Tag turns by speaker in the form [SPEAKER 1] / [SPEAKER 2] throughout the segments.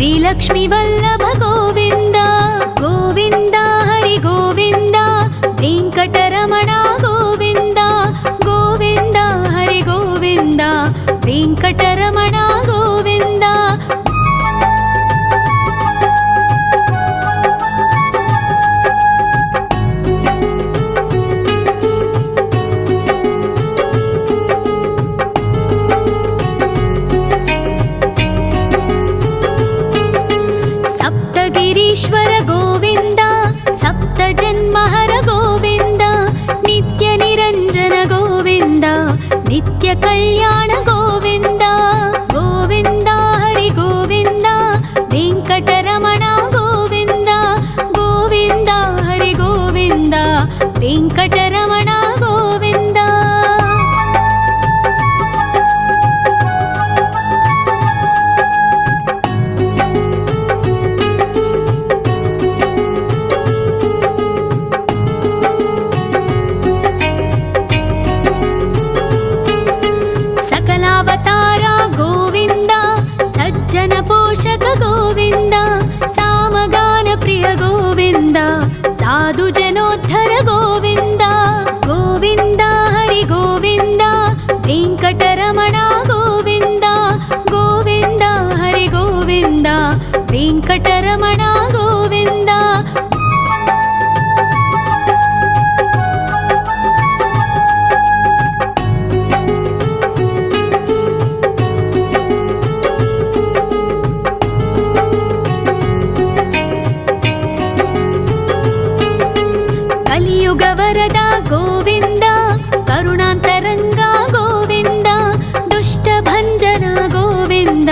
[SPEAKER 1] श्रीलक्ष्मी वल्लभ गोविन्द गोविन्द हरि गोविन्द वेङ्कटरमण गोविन्द गोविन्द हरि गोविन्द वेङ्कटरमण गोविन्द गिरीश्वर गोविन्द सप्तजन्महर गोविन्द नित्य निरञ्जन गोविन्द नित्य कल्याण गोविन्द गोविन्द हरि गोविन्द वेङ्कटरमण गोविन्द गोविन्द हरि गोविन्द वेङ्कटरमण गोविन्द सकलावतारा गोविन्द सज्जन पोषक गोविन्द सामगान प्रिय गोविन्द साधु जनोद्धर गोविन्द गोविन्द हरि गोविन्द वेङ्कटरमण गोविन्द गोविन्द हरि गोविन्द वेङ्कटरमण गोविन्द कलियुगवरद गोविन्द करुणान्तरङ्ग गोविन्द दुष्टभञ्जन गोविन्द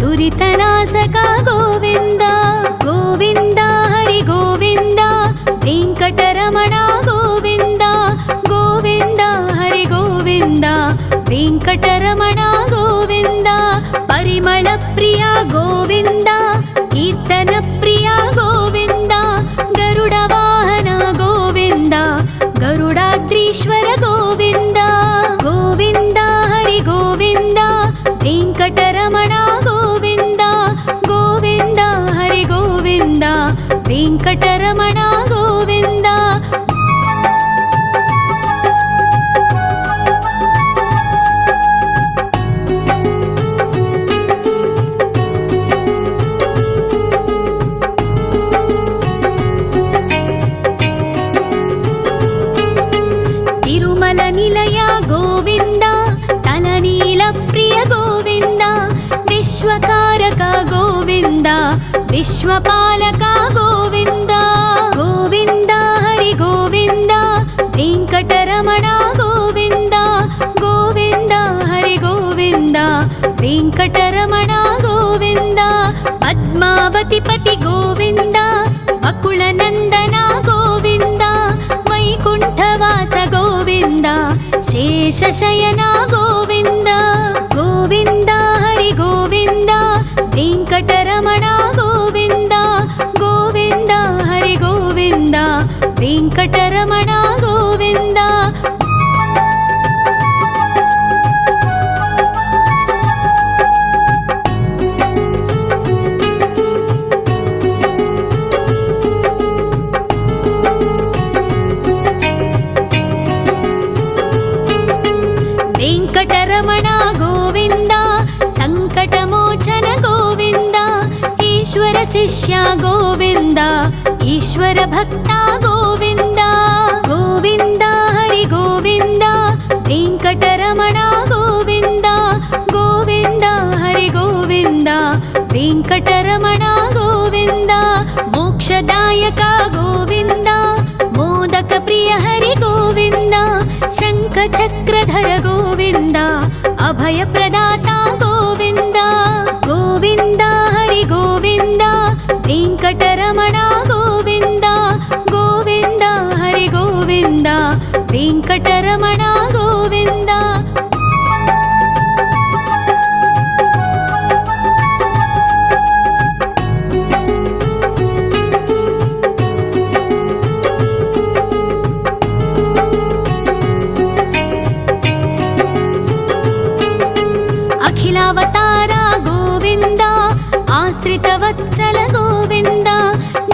[SPEAKER 1] दुरितनाशक गोविन्द गोविन्द हरि गोविन्द वेङ्कटरमण गोविन्द गोविन्द हरि गोविन्द वेङ्कटरमण गोविन्द परिमलप्रिय गोविन्द कीर्तनप्रिय गोविन्द गरुडवाहन गोविन्द गरुडाद्रीश्वर गोविन्द गोविन्द हरि गोविन्द वेङ्कटरमण गोविन्द गोविन्द हरि गोविन्द वेङ्कटरमण गोविन्द तिरुमल निलय गोविन्द तलनील प्रिय गोविन्द विश्वकारक गोविन्द विश्वपालक गोविन्द गोविन्द हरि गोविन्द वेङ्कटरमण गोविन्द गोविन्द हरि गोविन्द वेङ्कटरमण गोविन्द पद्मावतिपति गोविन्द बकुलनन्दन गोविन्द वैकुण्ठवास गोविन्द शेषशयन गोविन्द गोविन्द हरि गोविन्द वेङ्कटरमण गोविन्द गोविन्द हरि गोविन्द वेङ्कटरमण गोविन्द वेङ्कटरमण गोविन्द सङ्कटमोचन गोविन्द ईश्वर शिष्य गोविन्द ईश्वर भक्त गोविन्द गोविन्द हरि गोविन्द वेङ्कटरमण गोविन्द गोविन्द हरि गोविन्द वेङ्कटरमण गोविन्द मोक्षदायक गोविन्द मोदक प्रिय हरि गोविन्द शङ्खचक्रधर गोविन्द अभयप्रदाता गोविन्द गोविन्द हरि गोविन्द वेङ्कटरमण गोविन्द गोविन्द हरि गोविन्द वेङ्कटरमण गोविन्द वत्सल गोविन्द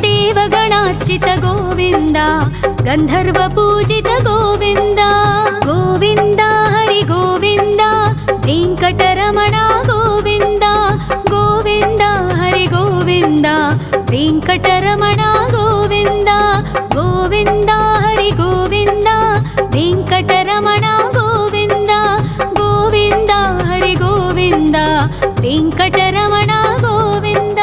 [SPEAKER 1] देवगणार्चित गोविन्द गन्धर्वपूजित गोविन्द गोविन्द हरि गोविन्द वेङ्कटरमण गोविन्द गोविन्द हरि गोविन्द वेङ्कटरमण गोविन्द गोविन्द हरि गोविन्द वेङ्कटरमण गोविन्द गोविन्द हरि गोविन्द वेङ्कटरमण गोविन्द।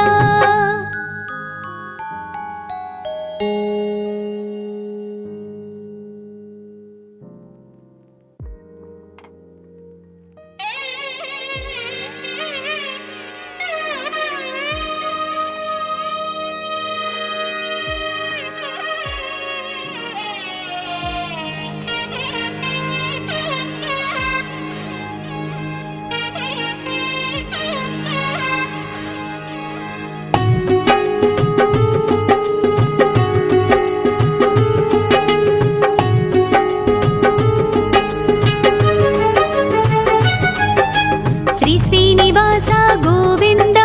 [SPEAKER 1] श्री श्रीनिवास गोविन्द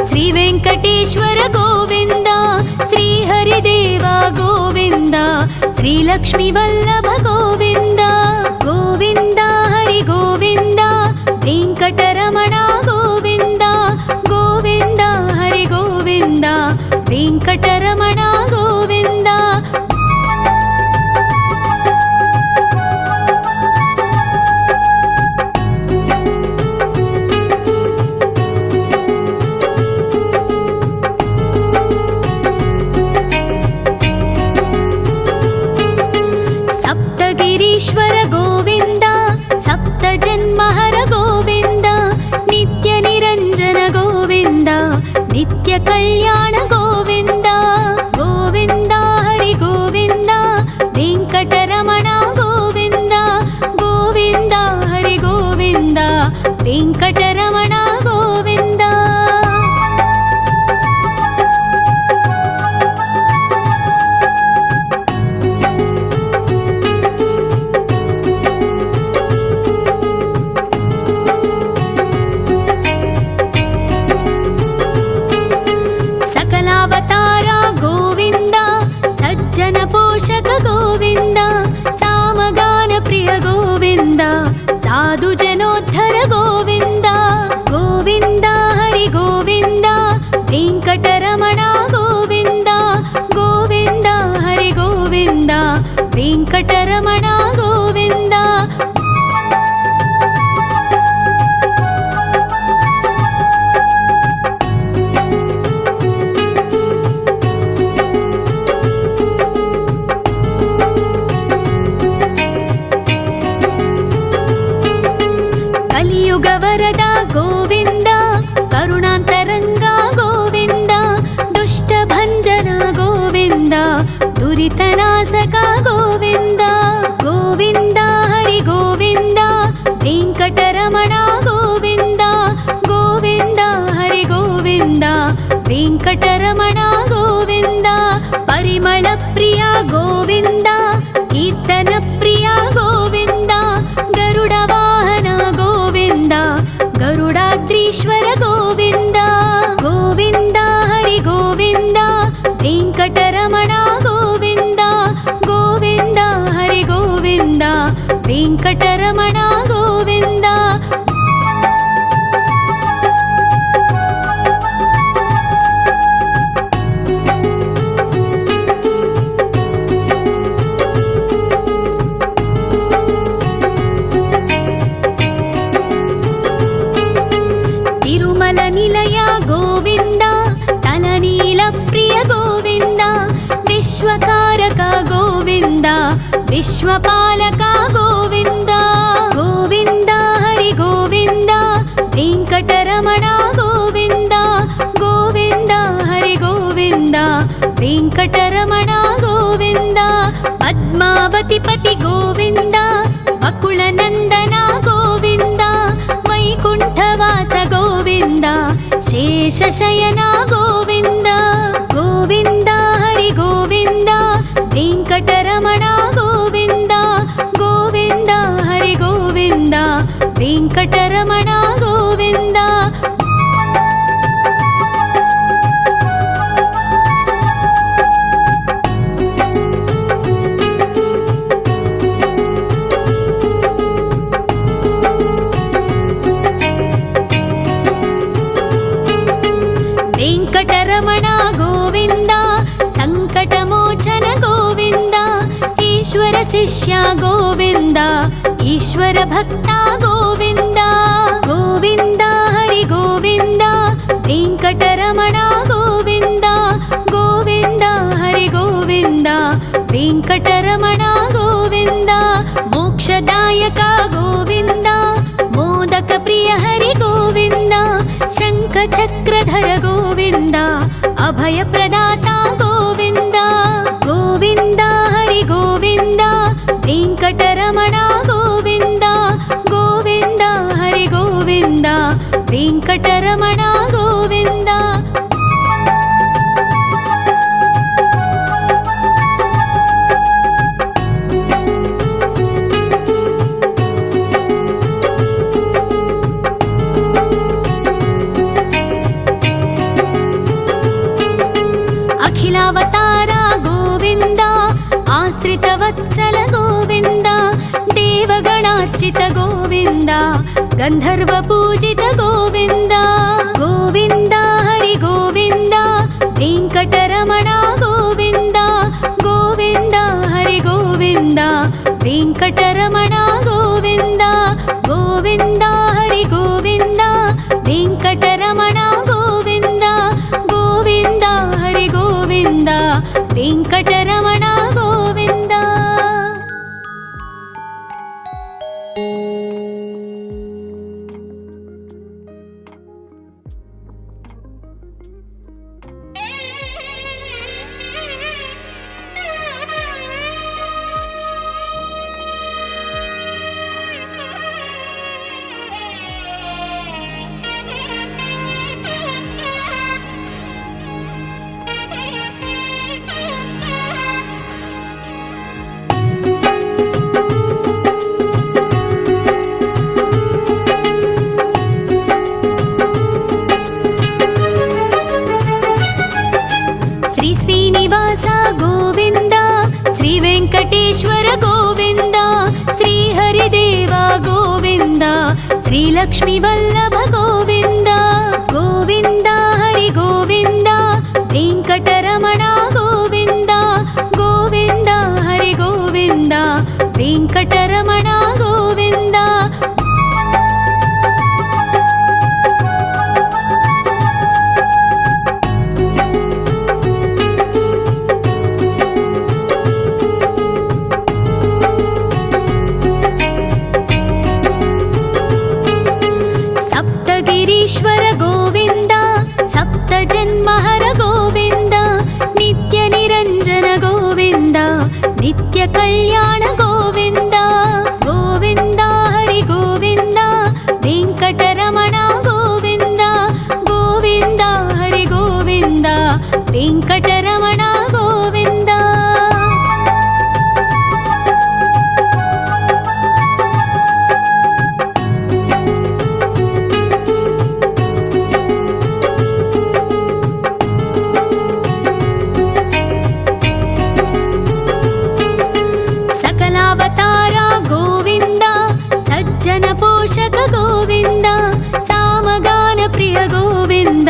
[SPEAKER 1] श्री वेङ्कटेश्वर गोविन्द श्री हरिदेव गोविन्द श्री लक्ष्मीवल्लभ गोविन्द गोविन्द हरि गोविन्द वेङ्कटरमण गोविन्द गोविन्द हरि गोविन्द वेङ्कटरमण गोविन्द। सप्तगिरीश्वर गोविन्द सप्तजन्महर गोविन्द नित्यनिरञ्जन गोविन्द नित्यकल्याण गोविन्द गोविन्द हरि गोविन्द वेङ्कटरमण गोविन्द गोविन्द हरि गोविन्द वेङ्कटरमण गोविन्द। सकलावतारा गोविन्द सज्जन पोषक गोविन्द सामगान प्रिय गोविन्द साधु जनोद्धर गोविन्द गोविन्द हरि गोविन्द वेङ्कटरमण गोविन्द गोविन्द हरि गोविन्द वेङ्कटरमण गोविन्द। कलियुगवरद गोविन्द करुणान्तरङ्ग गोविन्द दुष्टभञ्जन गोविन्द दुरितनाशक गोविन्द गोविन्द हरि गोविन्द वेङ्कटरमण गोविन्द गोविन्द हरि गोविन्द वेङ्कटरमण गोविन्द। परिमलप्रिय गोविन्द कीर्तनप्रिय गोविन्द गरुडवाहन गोविन्द गरुडाद्रीश्वर गोविन्द गोविन्द हरि गोविन्द वेङ्कटरमण गोविन्द गोविन्द हरि गोविन्द वेङ्कटरमण गोविन्द। तिरुमल निलय गोविन्द तलनील प्रिय गोविन्द विश्वकारक गोविन्द विश्वपालक गोविन्द गोविन्द हरि गोविन्द वेङ्कटरमण गोविन्द गोविन्द हरि गोविन्द वेङ्कटरमण गोविन्द। पद्मावतिपति गोविन्द बकुलनन्दन गोविन्द वैकुण्ठवास गोविन्द शेषशयन गोविन्द गोविन्द हरि गोविन्द वेङ्कटरमण गोविन्द गोविन्द हरि गोविन्द वेङ्कटरमण गोविन्द। వెంకటరమణ గోవింద సంకటమోచన గోవింద ఈశ్వర శిష్య గోవింద ఈశ్వర భక్త గోవింద గోవింద హరి గోవింద వెంకటరమణ గోవింద గోవింద హరి గోవింద వెంకటరమణ గోవింద మోక్షదాయక గోవింద మోదక ప్రియ హరి గోవింద శంఖ చక్రధర గోవింద అభయ ప్రదాత గోవింద గోవింద హరి గోవింద వెంకటరమణ గోవింద గోవింద హరి గోవింద వెంకటరమణ గోవింద అఖిలావతార గోవింద ఆశ్రిత వత్సల గోవింద దేవగణార్చిత గోవింద గంధర్వ పూజిత గోవింద గోవింద హరి గోవింద వెంకటరమణ గోవింద గోవింద హరి గోవింద వెంకటరమణ గోవింద గోవింద హరి గోవింద వెంకటరమణ గోవింద గోవింద హరి గోవింద వెంకటరమణ గోవింద శ్రీ శ్రీనివాస గోవింద శ్రీ వెంకటేశ్వర గోవింద శ్రీ హరిదేవ గోవింద శ్రీ లక్ష్మీ వల్లభ గోవింద గోవింద హరి గోవింద వెంకటరమణ గోవింద గోవింద హరి గోవింద వెంకటరమణ గోవింద సప్తగిరీశ్వర గోవింద సప్త జన్మహర గోవింద నిత్య నిరంజన గోవింద నిత్య కళ్యాణ గోవింద గోవింద హరి గోవింద వెంకటరమణ గోవింద గోవింద హరి గోవింద వెంకటరమణ గోవింద సకలావతార గోవింద సజ్జన పోషక గోవింద సామగాన ప్రియ గోవింద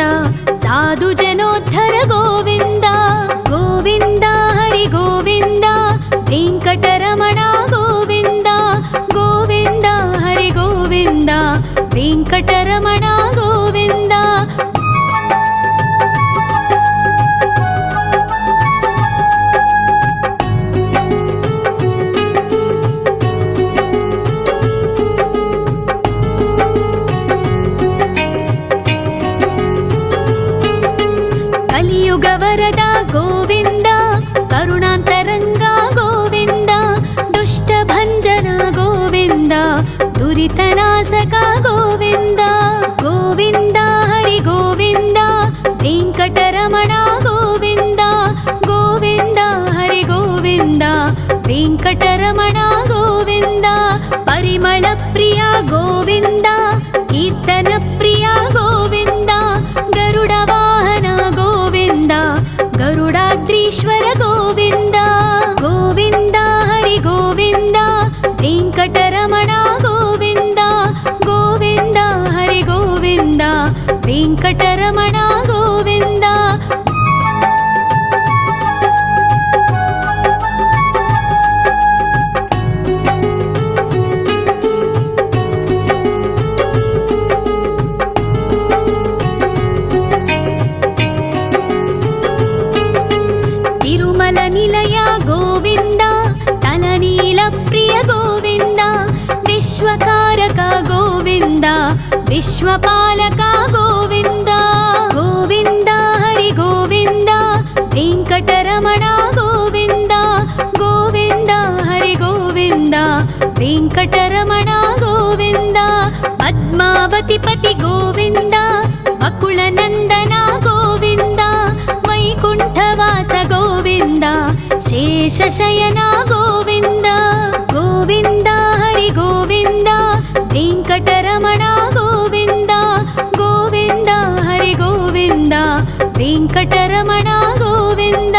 [SPEAKER 1] సాధు జనోద్ధర గోవింద గోవింద హరి గోవింద వెంకటరమణ గోవింద గోవింద హరి గోవింద వెంకటరమణ గోవింద కలియుగ వరద గోవింద కరుణాంతరంగ గోవింద దుష్ట భంజన గోవింద దురితనాశక గోవింద గోవింద హరి గోవింద వెంకటరమణ గోవింద గోవింద హరి గోవింద వెంకటరమణ గోవింద పరిమళ ప్రియ గోవింద కీర్తన ప్రియ గోవింద గరుడ వాహన గోవింద గరుడాద్రీశ్వర గోవింద గోవింద హరి గోవింద వెంకటరమణ గోవింద గోవింద హరి గోవింద వెంకటరమణ గోవింద निर्मलनिलय गोविन्द तलनीलप्रिय गोविन्द विश्वकारक गोविन्द विश्वपालक गोविन्द गोविन्द हरि गोविन्द वेङ्कटरमण गोविन्द गोविन्द हरि गोविन्द वेङ्कटरमण गोविन्द पद्मावतिपति गोविन्द अकुलनन्दन गोविन्द वैकुण्ठवास गोविन्द शेषशयन गोविन्द गोविन्द हरि गोविन्द वेङ्कटरमण गोविन्द गोविन्द हरि गोविन्द वेङ्कटरमण गोविन्द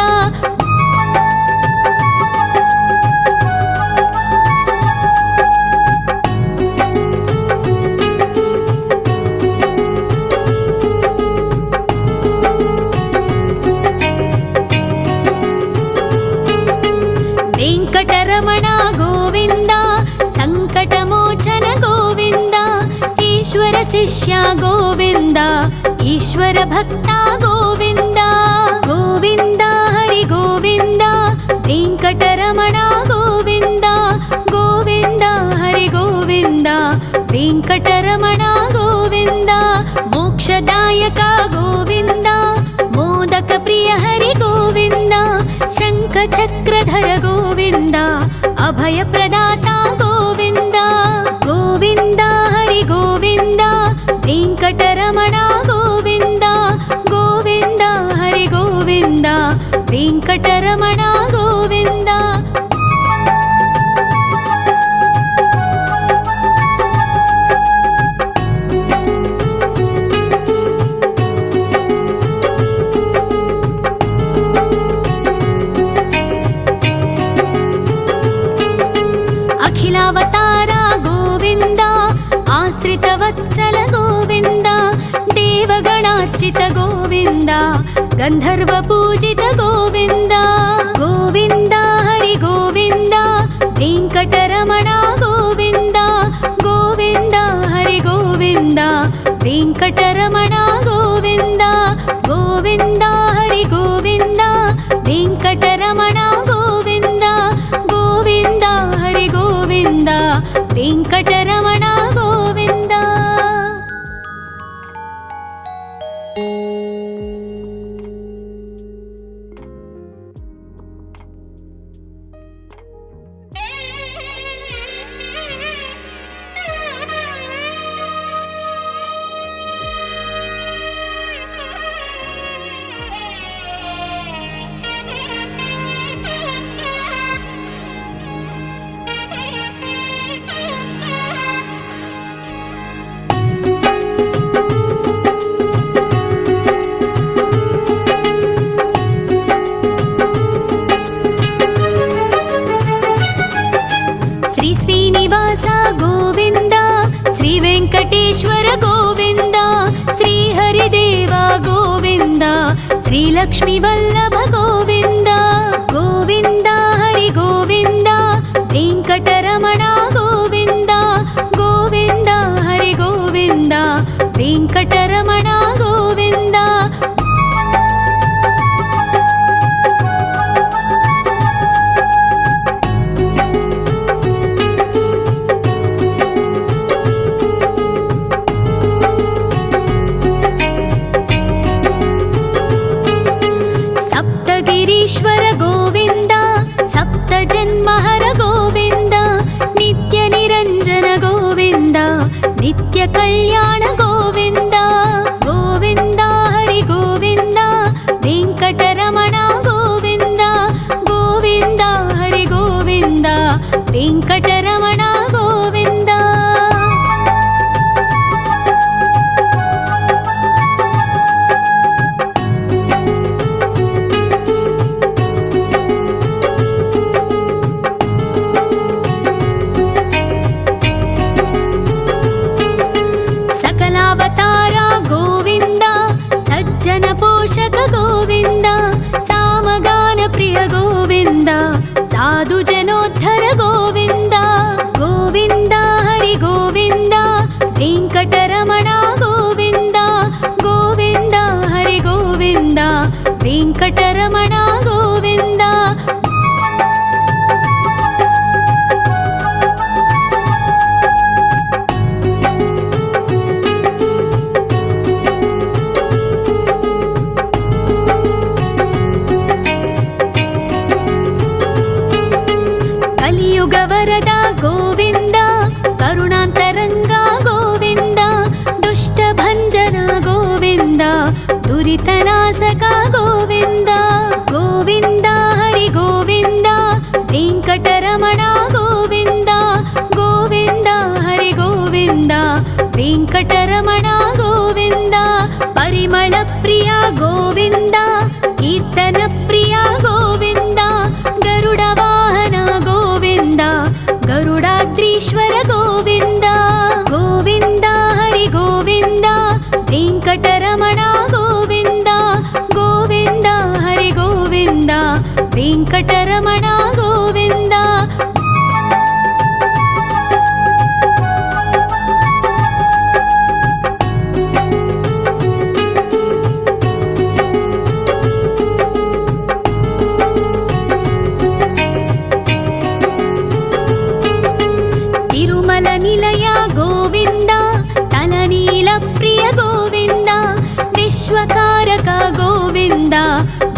[SPEAKER 1] वेङ्कटरमण गोविन्द सङ्कटमोचन गोविन्द ईश्वर शिष्य गोविन्द ईश्वर भक्त गोविन्द गोविन्द हरि गोविन्द वेङ्कटरमण गोविन्द गोविन्द हरि गोविन्द वेङ्कटरमण गोविन्द मोक्षदायक गोविन्द मोदक प्रिय हरि गोविन्द शङ्खचक्रधर गोविन्द अभयप्रदाता गोविन्द गोविन्द हरि गोविन्द वेङ्कटरमण गोविन्द गोविन्द हरि गोविन्द वेङ्कटरमण गोविन्द अखिलावतार गोविन्द आश्रितवत्सल गोविन्द देवगणार्चित गोविन्द गन्धर्वपूजित गोविन्द गोविन्द हरि गोविन्द वेङ्कटरमण गोविन्द गोविन्द हरि गोविन्द वेङ्कटरमण गोविन्द गोविन्द हरि गोविन्द वेङ्कटरमण गोविन्द गोविन्द हरि गोविन्द वेङ्कटरमण गोविन्द श्री श्रीनिवास गोविन्द श्री वेङ्कटेश्वर गोविन्द श्री हरिदेव गोविन्द श्री लक्ष्मीवल्लभ गोविन्द गोविन्द हरि गोविन्द वेङ्कटरमण गोविन्द गोविन्द हरि गोविन्द वेङ्कटरमण गोविन्द ईश्वर गोविन्द सप्तजन्महर गोविन्द नित्यनिरञ्जन गोविन्द नित्यकल्याण गोविन्द गोविन्द हरि गोविन्द वेङ्कटरमण गोविन्द गोविन्द हरि गोविन्द वेङ्कटरमण गोविन्द सकलावतार गोविन्द सज्जन पोषक गोविन्द सामगान प्रिय गोविन्द साधु जनोद्धर गोविन्द गोविन्द हरि गोविन्द वेङ्कटरमण गोविन्द गोविन्द हरि गोविन्द वेङ्कटरमण गोविन्द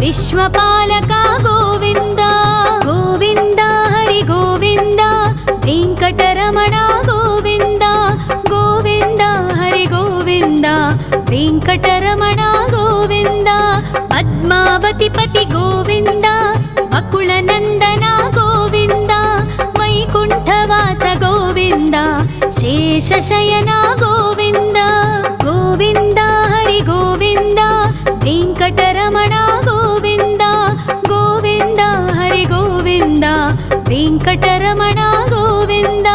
[SPEAKER 1] विश्वपालका गोविन्द गोविन्द हरि गोविन्द वेङ्कटरमणा गोविन्द गोविन्द हरि गोविन्द वेङ्कटरमणा गोविन्द पद्मावतिपति गोविन्द अकुलनन्दना गोविन्द वैकुण्ठवास गोविन्द शेषशयना गोविन्द गोविन्द हरि गोविन्द वेङ्कटरमणा गोविन्द गोविन्द हरि गोविन्द वेङ्कटरमणा गोविन्द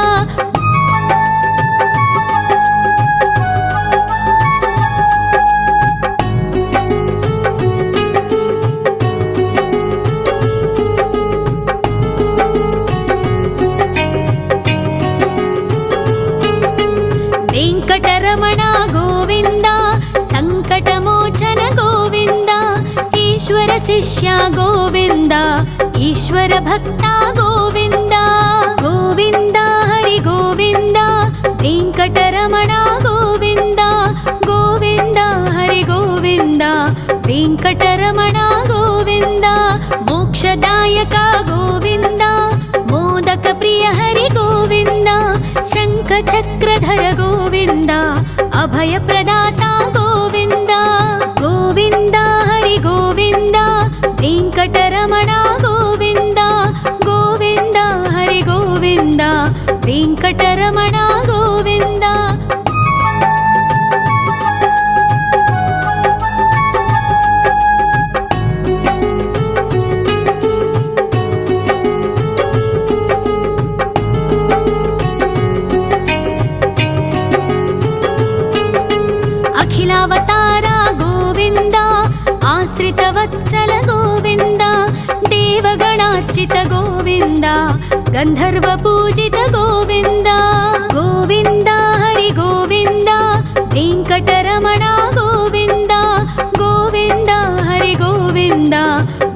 [SPEAKER 1] वेङ्कटरमण गोविन्द सङ्कटमोचन गोविन्द ईश्वर शिष्य गोविन्द ईश्वर भक्ता गोविन्द गोविन्द हरि गोविन्द वेङ्कटरमण गोविन्द गोविन्द हरि गोविन्द वेङ्कटरमण गोविन्द मोक्षदायक गोविन्द मोदक प्रिय हरि गोविन्द शङ्खचक्रधर गोविन्द अभयप्रदाता गोविन्द गोविन्द हरि गोविन्द वेङ्कटरमण गोविन्द गोविन्द हरि गोविन्द वेङ्कटरमण गोविन्द अखिलावतारा गोविन्द आश्रितवत्सल गोविन्द देवगणार्चित गोविन्द गन्धर्वपूजित गोविन्द गोविन्द हरि गोविन्द वेङ्कटरमण गोविन्द गोविन्द हरि गोविन्द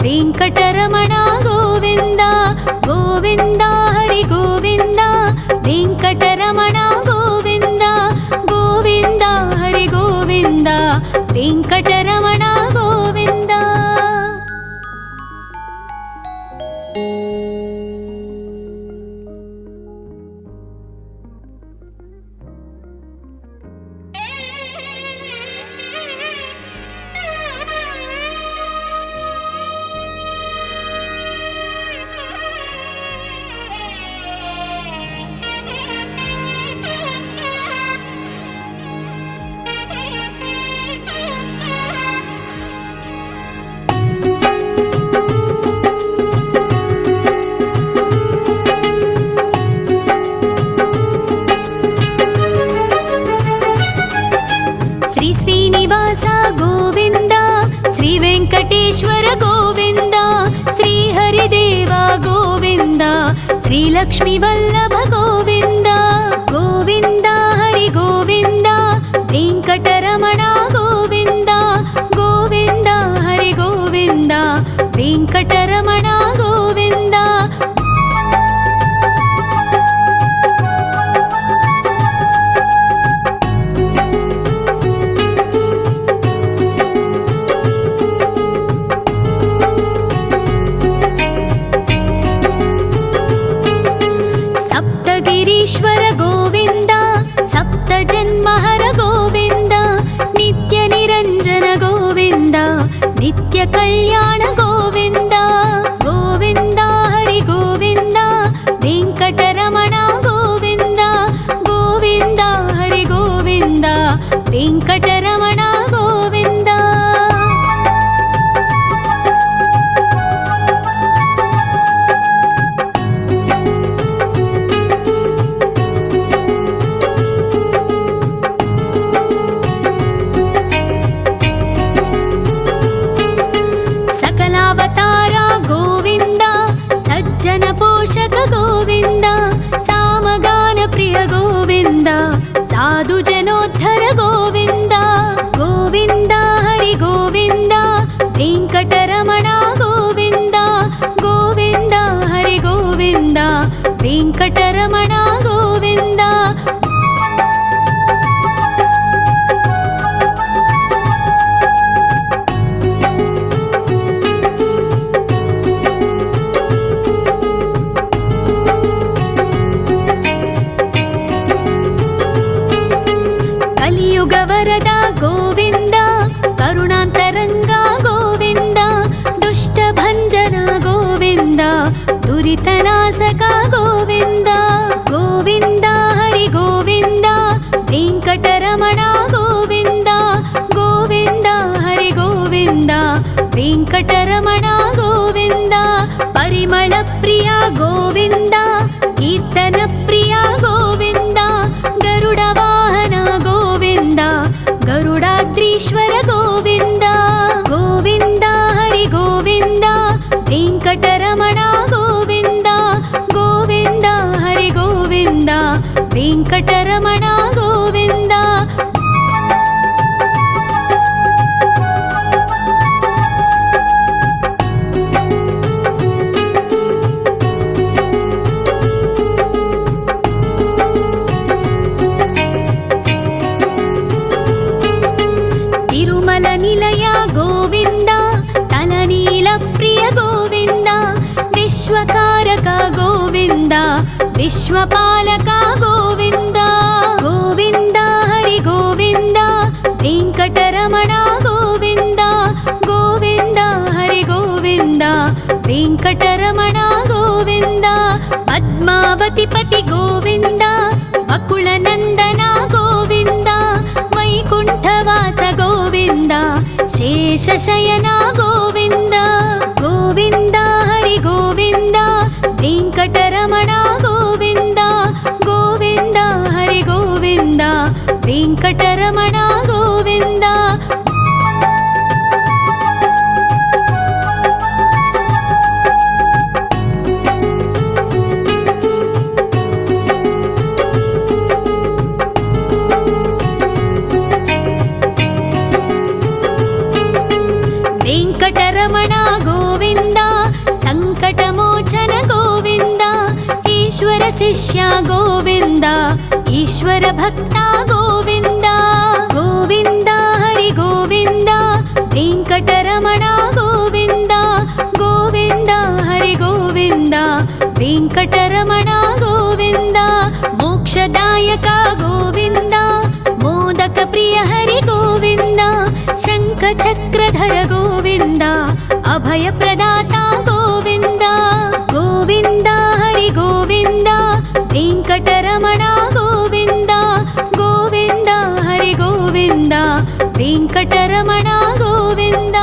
[SPEAKER 1] वेङ्कटरमण गोविन्द गोविन्द हरि गोविन्द वेङ्कटरमण गोविन्द गोविन्द हरि गोविन्द वेङ्कटरमण गोविन्द श्रीनिवास गोविन्द श्रीवेङ्कटेश्वर गोविन्द श्रीहरिदेव गोविन्द श्रीलक्ष्मीवल्लभ गोविन्द गोविन्द हरि गोविन्द वेङ्कटरमण गोविन्द गोविन्द हरि गोविन्द वेङ्कटरमण गोविन्द गिरीश्वर गोविन्द सप्तजन्महर गोविन्द नित्यनिरञ्जन गोविन्द नित्यकल्याण गोविन्द गोविन्द हरि गोविन्द वेङ्कटरमण गोविन्द गोविन्द हरि गोविन्द वेङ्कटरमण गोविन्द सकलावतारा ಶಾಸಕ ಗೋವಿಂದ ಗೋವಿಂದ ಹರಿ ಗೋವಿಂದ ವೆಂಕಟರಮಣ ಗೋವಿಂದ ಗೋವಿಂದ ಹರಿ ಗೋವಿಂದ ವೆಂಕಟರಮಣ ಗೋವಿಂದ ಪರಿಮಳ ಪ್ರಿಯ ಗೋವಿಂದ ಕೀರ್ತನ ಪ್ರಿಯ ಗೋವಿಂದ ಗರುಡ ವಾಹನ ಗೋವಿಂದ ಗರುಡಾದ್ರೀಶ್ವರ ಗೋವಿಂದ ಗೋವಿಂದ ಹರಿ ಗೋವಿಂದ ವೆಂಕಟರಮಣ ಗೋವಿಂದ ಗೋವಿಂದ ಹರಿ ಗೋವಿಂದ ವೆಂಕಟರಮಣ ಗೋವಿಂದ ತಿರುಮಲ ನಿಲಯ ಗೋವಿಂದ ತಲನೀಲ ಪ್ರಿಯ ಗೋವಿಂದ ವಿಶ್ವಕಾರಕ ಗೋವಿಂದ ವಿಶ್ವಪಾಲಕ ಗೋವಿಂದ ಗೋವಿಂದ ಹರಿ ಗೋವಿಂದ ವೆಂಕಟರಮಣ ಗೋವಿಂದ ಗೋವಿಂದ ಹರಿ ಗೋವಿಂದ ವೆಂಕಟರಮಣ ಗೋವಿಂದ ಪದ್ಮಾವತಿ ಪತಿ ಗೋವಿಂದ ಬಕುಳ ನಂದನ ಗೋವಿಂದ ವೈಕುಂಠವಾಸ ಗೋವಿಂದ ಶೇಷಶಯನ ಗೋವಿಂದ ಗೋವಿಂದ ಹರಿ ಗೋವಿಂದ ವೆಂಕಟರಮಣ ಗೋವಿಂದ ಗೋವಿಂದ ಹರಿ ಗೋವಿಂದ ವೆಂಕಟರಮಣ ಗೋವಿಂದ ವೆಂಕಟರಮಣ ಗೋವಿಂದ ಸಂಕಟಮೋಚನ ಗೋವಿಂದ ಈಶ್ವರ ಶಿಷ್ಯ ಗೋವಿಂದ ಈಶ್ವರ ಭಕ್ತ ಗೋವಿಂದ ಗೋವಿಂದ ಹರಿ ಗೋವಿಂದ ವೆಂಕಟರಮಣ ಗೋವಿಂದ ಗೋವಿಂದ ಹರಿ ಗೋವಿಂದ ವೆಂಕಟರಮಣ ಗೋವಿಂದ ಮೋಕ್ಷದಾಯಕ ಗೋವಿಂದ ಮೋದಕ ಪ್ರಿಯ ಹರಿ ಗೋವಿಂದ ಶಂಖ ಚಕ್ರಧರ ಗೋವಿಂದ ಅಭಯ ಪ್ರದಾತ ಗೋವಿಂದ ಗೋವಿಂದ ಹರಿ ಗೋವಿಂದ ವೆಂಕಟರಮಣ ಗೋವಿಂದ ಗೋವಿಂದ ಹರಿ ಗೋವಿಂದ ವೆಂಕಟರಮಣ ಗೋವಿಂದ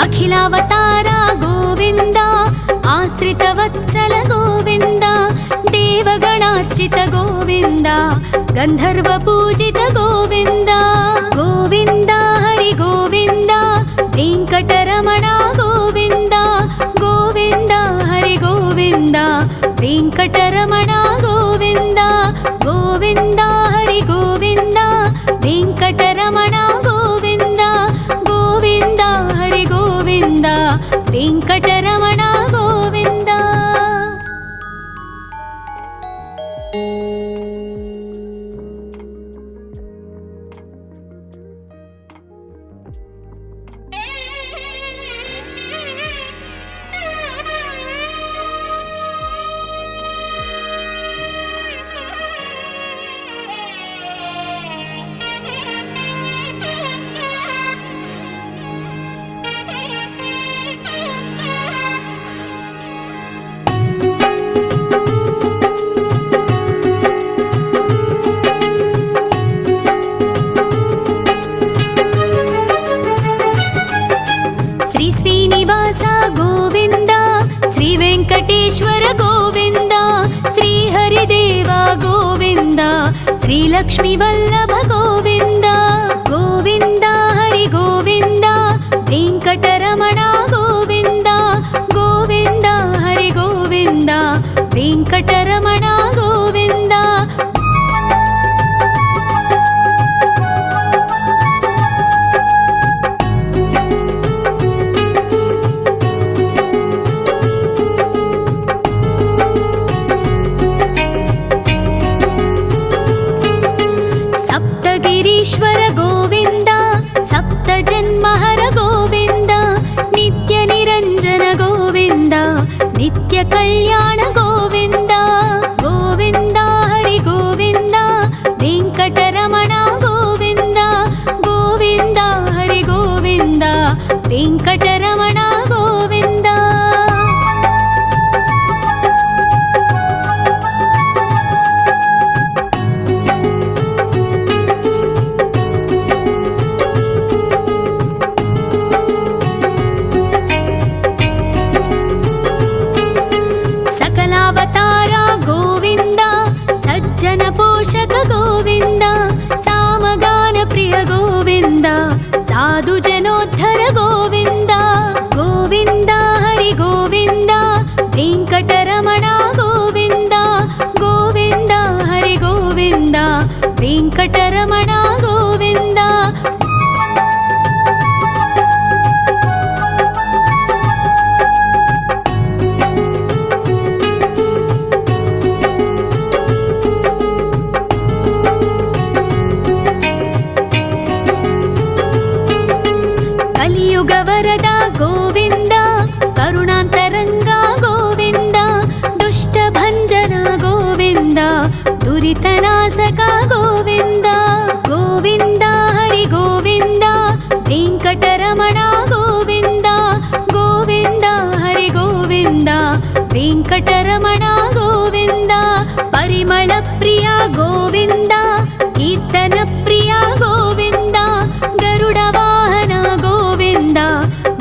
[SPEAKER 1] ಅಖಿಲಾವತಾರ ಗೋವಿಂದ ಆಶ್ರಿತ ವತ್ಸಲ ಗೋವಿಂದ ದೇವಗಣಾರ್ಚಿತ ಗೋವಿಂದ ಗಂಧರ್ವ ಪೂಜಿತ ಗೋವಿಂದ ಗೋವಿಂದ ಹರಿ ಗೋವಿಂದ ವೆಂಕಟರಮಣ ಗೋವಿಂದ ಗೋವಿಂದ ಹರಿ ಗೋವಿಂದ ವೆಂಕಟರಮಣ ಗೋವಿಂದ ಗೋವಿಂದ ಹರಿ ಗೋವಿಂದ ವೆಂಕಟರಮಣ ಗೋವಿಂದ ಗೋವಿಂದ ಹರಿ ಗೋವಿಂದ ವೆಂಕಟರಮಣ ಗೋವಿಂದ ಶ್ರೀನಿವಾಸ ಗೋವಿಂದ ಶ್ರೀ ವೆಂಕಟೇಶ್ವರ ಗೋವಿಂದ ಶ್ರೀ ಹರಿದೇವ ಗೋವಿಂದ ಶ್ರೀ ಲಕ್ಷ್ಮೀ ವಲ್ಲಭ ಗೋವಿಂದ ಗೋವಿಂದ ಹರಿ ಗೋವಿಂದ ವೆಂಕಟರಮಣ ಗೋವಿಂದ ಗೋವಿಂದ ಹರಿ ಗೋವಿಂದ ವೆಂಕಟರಮಣ ಗೋವಿಂದ ಸಪ್ತಗಿರೀಶ್ವರ ಗೋವಿಂದ ಸಪ್ತ ಜನ್ಮಹರ వెంకటరమణ గోవింద. సకలావతార గోవింద, సజ్జన పోషక గోవింద, సామగాన ప్రియ గోవింద, సాధు జనోద్ధర గోవింద. గోవింద హరి గోవింద, వెంకటరమణ గోవింద. గోవింద హరి గోవింద, వెంకటరమణ గోవింద. కలియుగ వరద గోవింద, కరుణాంతరంగ గోవింద, దుష్ట భంజన గోవింద, దురితనాశక గోవింద. గోవింద హరి గోవింద, వెంకటరమణ గోవింద. గోవింద హరి గోవింద, వెంకటరమణ గోవింద. పరిమళ ప్రియ గోవింద, కీర్తన ప్రియ గోవింద, గరుడ వాహన గోవింద,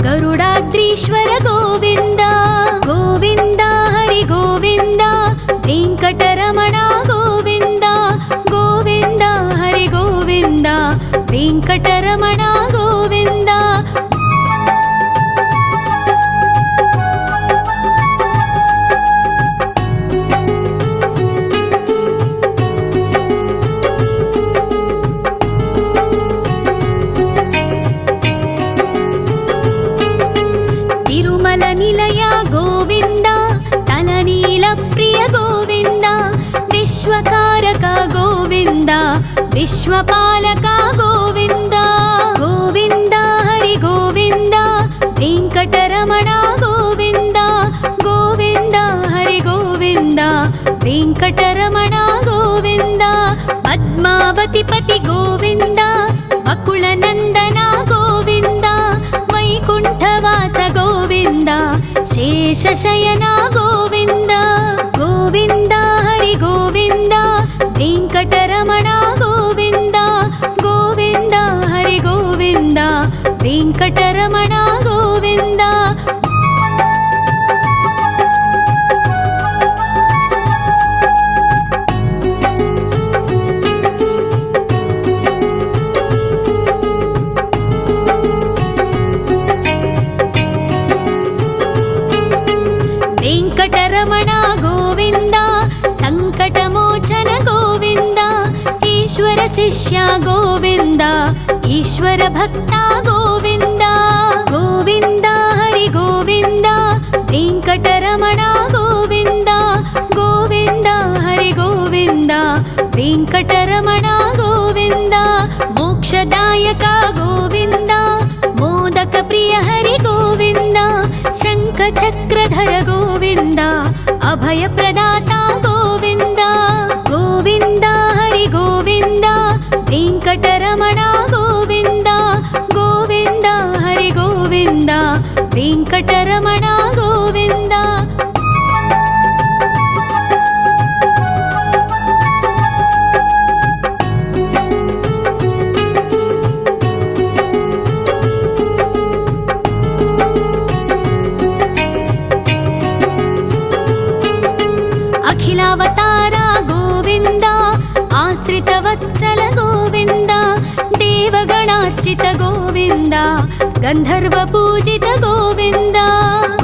[SPEAKER 1] గరుడాద్రీశ్వర గోవింద. గోవింద హరి గోవింద, వెంకటరమణ గోవింద. గోవింద హరి గోవింద, వెంకటరమణ గోవింద. తిరుమల నిలయ గోవింద, తలనీల ప్రియ గోవింద, విశ్వకారక గోవింద, విశ్వపాలక గోవింద. గోవింద హరి గోవింద, వెంకటరమణ గోవింద. గోవింద హరి గోవింద, వెంకటరమణ గోవింద. పద్మావతి పతి గోవింద, వకుళ నందన గోవింద, వైకుంఠవాస గోవింద, శేషశయన గోవింద. గోవింద హరి గోవింద, వెంకటరమణ గోవింద. గోవింద హరి గోవింద, వెంకటరమణ గోవింద. వెంకటరమణ గోవింద, సంకటమోచన గోవింద, ఈశ్వర శిష్య గోవింద, ఈశ్వర భక్త గోవింద. గోవింద హరి గోవింద, వెంకటరమణ గోవింద. గోవింద హరి గోవింద, వెంకటరమణ గోవింద. మోక్షదాయక గోవింద, మోదక ప్రియ హరి గోవింద, శంఖ చక్రధర గోవింద, అభయ ప్రదాత గోవింద. గోవింద హరి గోవింద, వెంకటరమణ గోవింద. గోవింద హరి గోవింద, వెంకటరమణ గోవింద. అఖిలావతార గోవింద, ఆశ్రిత వత్సల గోవింద, దేవగణార్చిత గోవింద, గంధర్వ పూజిత గోవింద.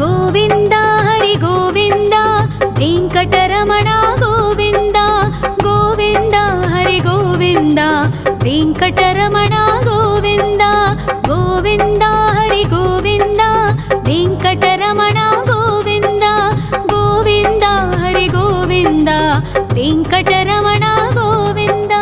[SPEAKER 1] గోవింద హరి గోవింద, వెంకటరమణ గోవింద. గోవింద హరి గోవింద, వెంకటరమణ గోవింద. గోవింద హరి గోవింద, వెంకటరమణ గోవింద. గోవింద హరి గోవింద, వెంకటరమణ గోవింద.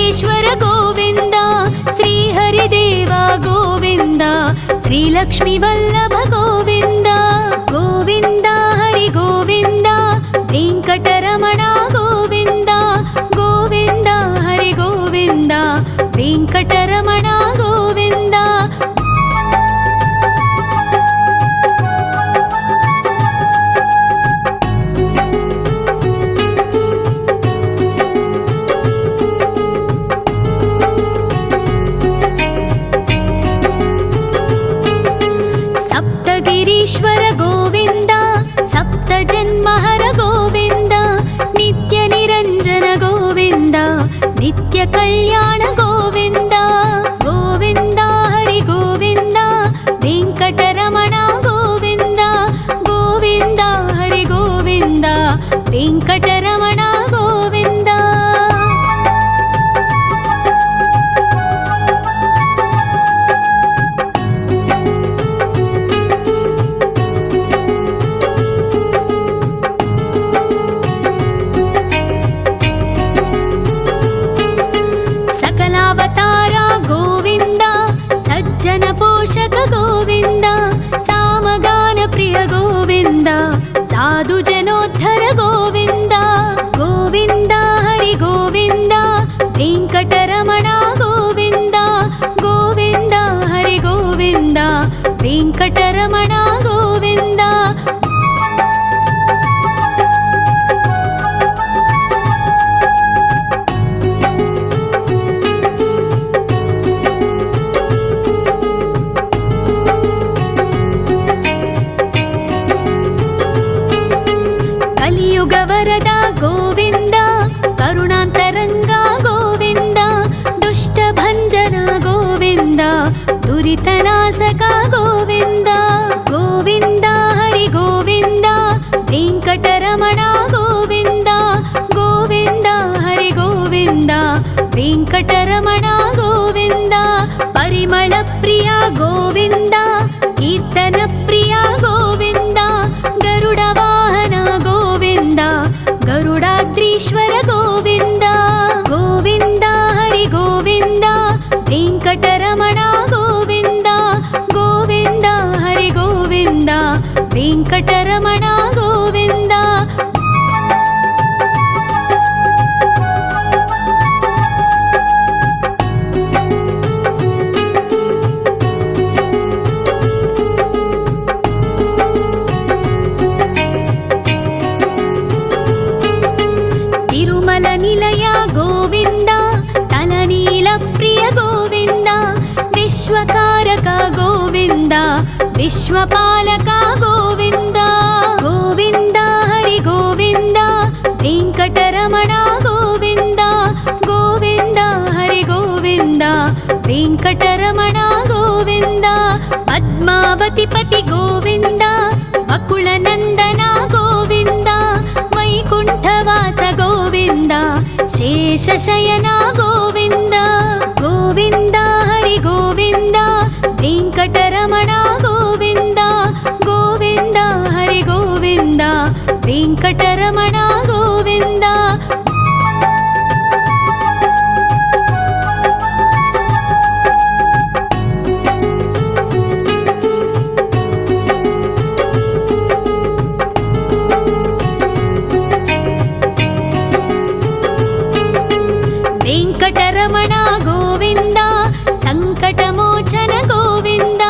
[SPEAKER 1] వెంకటేశ్వర గోవింద శ్రీహరిదేవ గోవింద శ్రీలక్ష్మీ వల్లభ గోవింద గోవింద హరి గోవింద వెంకటరమణ గోవింద గోవింద హరి గోవింద వెంకటరమణ గోవింద సప్తగిరీశ్వర గోవింద సప్త జన్మహర గోవింద నిత్య నిరంజన గోవింద నిత్య కళ్యాణ గోవింద గోవింద హరి గోవింద వెంకటరమణ గోవింద గోవింద హరి గోవింద వెంకటరమణ గోవింద సకలావతార గోవింద సజ్జన పోషక గోవింద సామగాన ప్రియ గోవింద సాధు జనోద్ధర గోవింద గోవింద హరి గోవింద వెంకటరమణ గోవింద గోవింద హరి గోవింద వెంకటరమణ గోవింద కలియుగ వరద గోవింద కరుణాంతరంగ గోవింద దుష్ట భంజన గోవింద దురితనాశక గోవింద గోవింద హరి గోవింద వెంకటరమణ గోవింద గోవింద హరి గోవింద వెంకటరమణ గోవింద పరిమళ ప్రియ గోవింద కీర్తన ప్రియ గోవింద గరుడ వాహన గోవింద గరుడాద్రీశ్వర గోవింద గోవింద హరి గోవింద వెంకటరమణ గోవింద గోవింద హరి గోవింద వెంకటరమణ గోవింద తిరుమల నిలయ గోవింద తలనీల ప్రియ గోవింద విశ్వకారక గోవింద విశ్వపాలక గోవింద గోవింద హరి గోవింద వెంకటరమణ గోవింద గోవింద హరి గోవింద వెంకటరమణ గోవింద పద్మావతి పతి గోవింద వకుళ నందన గోవింద వైకుంఠవాస గోవింద శేషశయన గోవింద గోవింద హరి గోవింద వెంకటరమణ గోవింద గోవింద హరి గోవింద వెంకటరమణ గోవింద వెంకటరమణ గోవింద సంకటమోచన గోవింద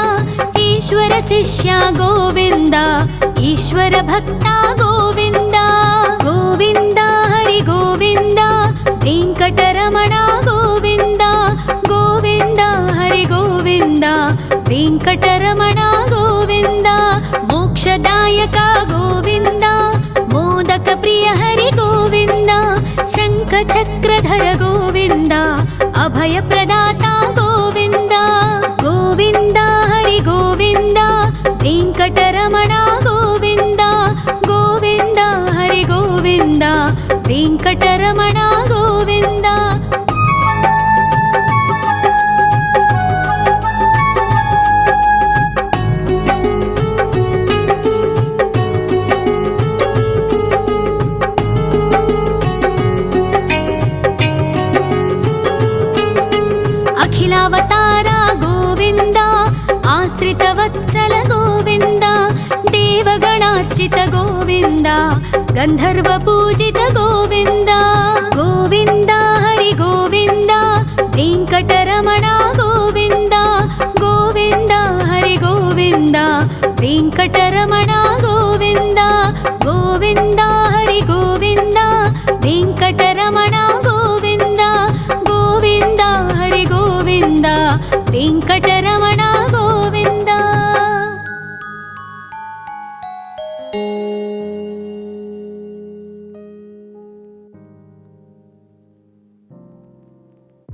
[SPEAKER 1] ఈశ్వర శిష్య గోవింద ఈశ్వర భక్త గోవింద గోవింద హరి గోవింద వెంకటరమణ గోవింద గోవింద హరి గోవింద వెంకటరమణ గోవింద మోక్షదాయక గోవింద మోదక ప్రియ హరి గోవింద శంఖ చక్రధర గోవింద అభయ ప్రదాత గోవింద గోవింద హరి గోవింద వెంకటరమణ గోవింద గోవింద హరి గోవింద వెంకటరమణ గోవింద ಚಂಚಲ ಗೋವಿಂದ ದೇವಗಣಾರ್ಚಿತ ಗೋವಿಂದ ಗಂಧರ್ವ ಪೂಜಿತ ಗೋವಿಂದ ಗೋವಿಂದ ಹರಿ ಗೋವಿಂದ ವೆಂಕಟರಮಣ ಗೋವಿಂದ ಗೋವಿಂದ ಹರಿ ಗೋವಿಂದ ವೆಂಕಟರಮಣ ಗೋವಿಂದ ಗೋವಿಂದ ಹರಿ ಗೋವಿಂದ ವೆಂಕಟರಮಣ ಗೋವಿಂದ ಗೋವಿಂದ ಹರಿ ಗೋವಿಂದ ವೆಂಕಟರಮಣ ಗೋವಿಂದ